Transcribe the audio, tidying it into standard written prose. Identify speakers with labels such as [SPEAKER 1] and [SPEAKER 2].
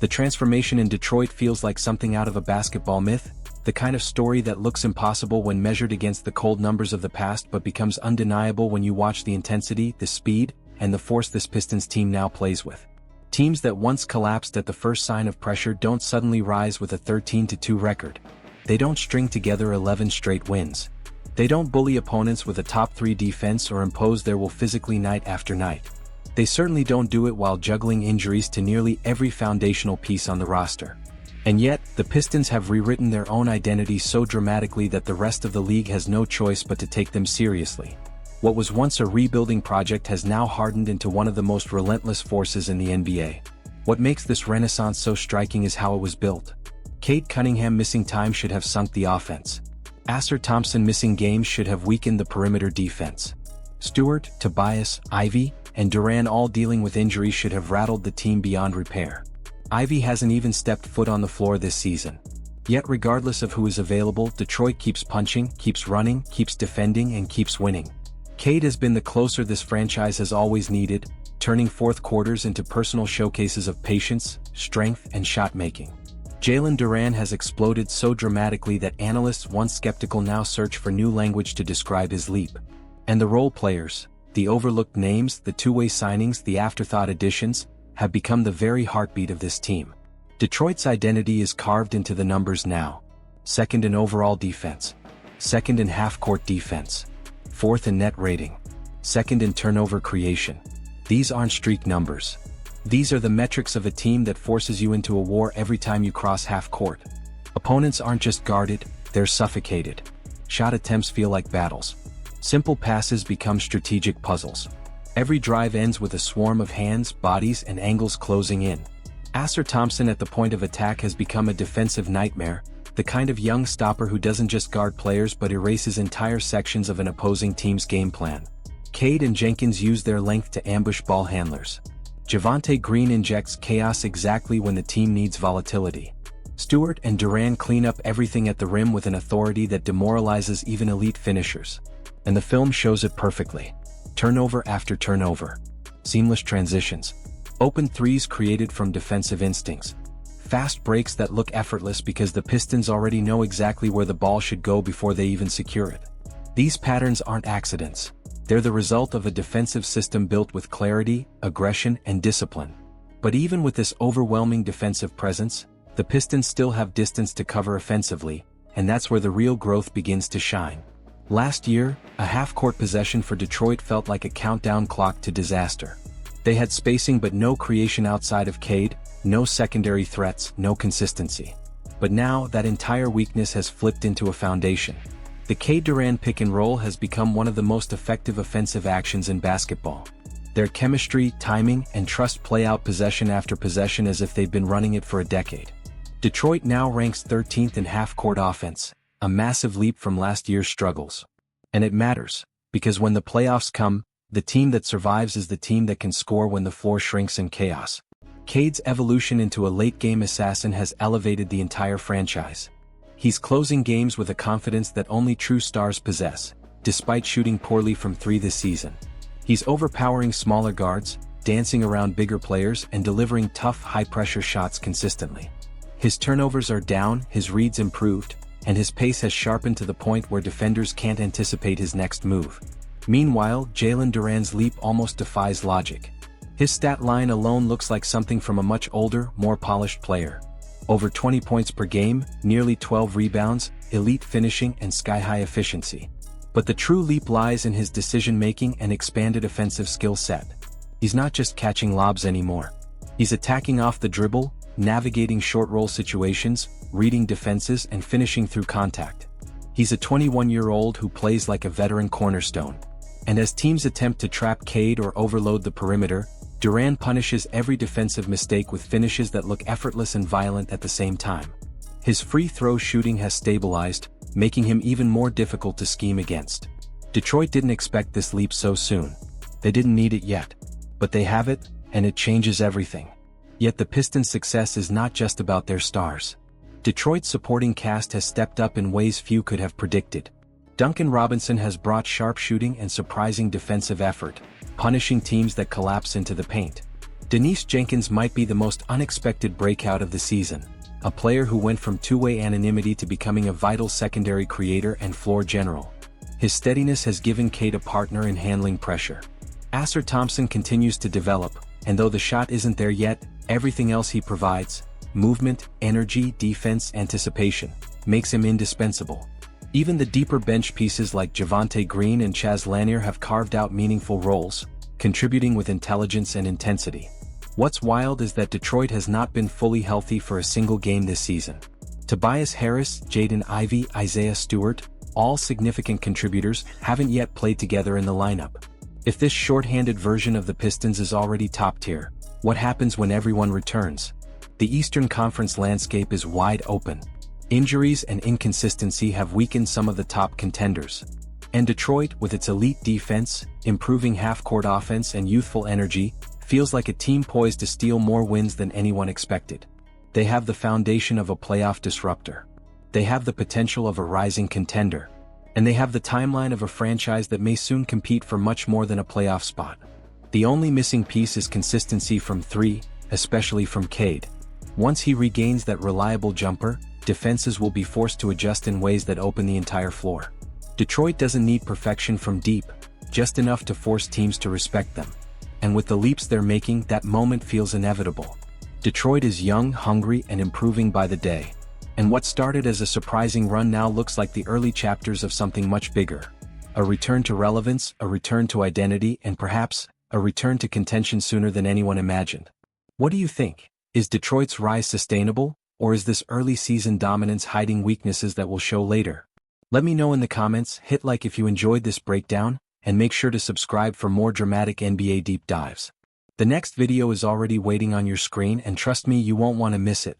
[SPEAKER 1] The transformation in Detroit feels like something out of a basketball myth, the kind of story that looks impossible when measured against the cold numbers of the past but becomes undeniable when you watch the intensity, the speed, and the force this Pistons team now plays with. Teams that once collapsed at the first sign of pressure don't suddenly rise with a 13-2 record. They don't string together 11 straight wins. They don't bully opponents with a top-3 defense or impose their will physically night after night. They certainly don't do it while juggling injuries to nearly every foundational piece on the roster. And yet, the Pistons have rewritten their own identity so dramatically that the rest of the league has no choice but to take them seriously. What was once a rebuilding project has now hardened into one of the most relentless forces in the NBA. What makes this renaissance so striking is how it was built. Cade Cunningham missing time should have sunk the offense. Ausar Thompson missing games should have weakened the perimeter defense. Stewart, Tobias, Ivy, and Duran all dealing with injuries should have rattled the team beyond repair. Ivy hasn't even stepped foot on the floor this season. Yet regardless of who is available, Detroit keeps punching, keeps running, keeps defending, and keeps winning. Cade has been the closer this franchise has always needed, turning fourth quarters into personal showcases of patience, strength, and shot-making. Jalen Duran has exploded so dramatically that analysts once skeptical now search for new language to describe his leap. And the role players, the overlooked names, the two-way signings, the afterthought additions, have become the very heartbeat of this team. Detroit's identity is carved into the numbers now. Second in overall defense. Second in half-court defense. Fourth in net rating. Second in turnover creation. These aren't streak numbers. These are the metrics of a team that forces you into a war every time you cross half-court. Opponents aren't just guarded, they're suffocated. Shot attempts feel like battles. Simple passes become strategic puzzles. Every drive ends with a swarm of hands, bodies, and angles closing in. Ausar Thompson at the point of attack has become a defensive nightmare, the kind of young stopper who doesn't just guard players but erases entire sections of an opposing team's game plan. Cade and Jenkins use their length to ambush ball handlers. Javonte Green injects chaos exactly when the team needs volatility. Stewart and Duran clean up everything at the rim with an authority that demoralizes even elite finishers. And the film shows it perfectly. Turnover after turnover. Seamless transitions. Open threes created from defensive instincts. Fast breaks that look effortless because the Pistons already know exactly where the ball should go before they even secure it. These patterns aren't accidents. They're the result of a defensive system built with clarity, aggression, and discipline. But even with this overwhelming defensive presence, the Pistons still have distance to cover offensively, and that's where the real growth begins to shine. Last year, a half-court possession for Detroit felt like a countdown clock to disaster. They had spacing but no creation outside of Cade, no secondary threats, no consistency. But now, that entire weakness has flipped into a foundation. The Cade Duran pick and roll has become one of the most effective offensive actions in basketball. Their chemistry, timing, and trust play out possession after possession as if they've been running it for a decade. Detroit now ranks 13th in half-court offense, a massive leap from last year's struggles. And it matters, because when the playoffs come, the team that survives is the team that can score when the floor shrinks in chaos. Cade's evolution into a late-game assassin has elevated the entire franchise. He's closing games with a confidence that only true stars possess, despite shooting poorly from three this season. He's overpowering smaller guards, dancing around bigger players, and delivering tough, high-pressure shots consistently. His turnovers are down, his reads improved, and his pace has sharpened to the point where defenders can't anticipate his next move. Meanwhile, Jalen Duran's leap almost defies logic. His stat line alone looks like something from a much older, more polished player. Over 20 points per game, nearly 12 rebounds, elite finishing, and sky-high efficiency. But the true leap lies in his decision-making and expanded offensive skill set. He's not just catching lobs anymore. He's attacking off the dribble, navigating short-roll situations, reading defenses, and finishing through contact. He's a 21-year-old who plays like a veteran cornerstone. And as teams attempt to trap Cade or overload the perimeter, Duran punishes every defensive mistake with finishes that look effortless and violent at the same time. His free throw shooting has stabilized, making him even more difficult to scheme against. Detroit didn't expect this leap so soon. They didn't need it yet. But they have it, and it changes everything. Yet the Pistons' success is not just about their stars. Detroit's supporting cast has stepped up in ways few could have predicted. Duncan Robinson has brought sharp shooting and surprising defensive effort, punishing teams that collapse into the paint. Denise Jenkins might be the most unexpected breakout of the season, a player who went from two-way anonymity to becoming a vital secondary creator and floor general. His steadiness has given Cade a partner in handling pressure. Asar Thompson continues to develop, and though the shot isn't there yet, everything else he provides, movement, energy, defense, anticipation, makes him indispensable. Even the deeper bench pieces like Javonte Green and Chaz Lanier have carved out meaningful roles, contributing with intelligence and intensity. What's wild is that Detroit has not been fully healthy for a single game this season. Tobias Harris, Jaden Ivey, Isaiah Stewart, all significant contributors, haven't yet played together in the lineup. If this short-handed version of the Pistons is already top tier, what happens when everyone returns? The Eastern Conference landscape is wide open. Injuries and inconsistency have weakened some of the top contenders. And Detroit, with its elite defense, improving half-court offense and youthful energy, feels like a team poised to steal more wins than anyone expected. They have the foundation of a playoff disruptor. They have the potential of a rising contender. And they have the timeline of a franchise that may soon compete for much more than a playoff spot. The only missing piece is consistency from three, especially from Cade. Once he regains that reliable jumper, defenses will be forced to adjust in ways that open the entire floor. Detroit doesn't need perfection from deep, just enough to force teams to respect them. And with the leaps they're making, that moment feels inevitable. Detroit is young, hungry, and improving by the day. And what started as a surprising run now looks like the early chapters of something much bigger. A return to relevance, a return to identity, and perhaps, a return to contention sooner than anyone imagined. What do you think? Is Detroit's rise sustainable, or is this early season dominance hiding weaknesses that will show later? Let me know in the comments, hit like if you enjoyed this breakdown, and make sure to subscribe for more dramatic NBA deep dives. The next video is already waiting on your screen, and trust me, you won't want to miss it.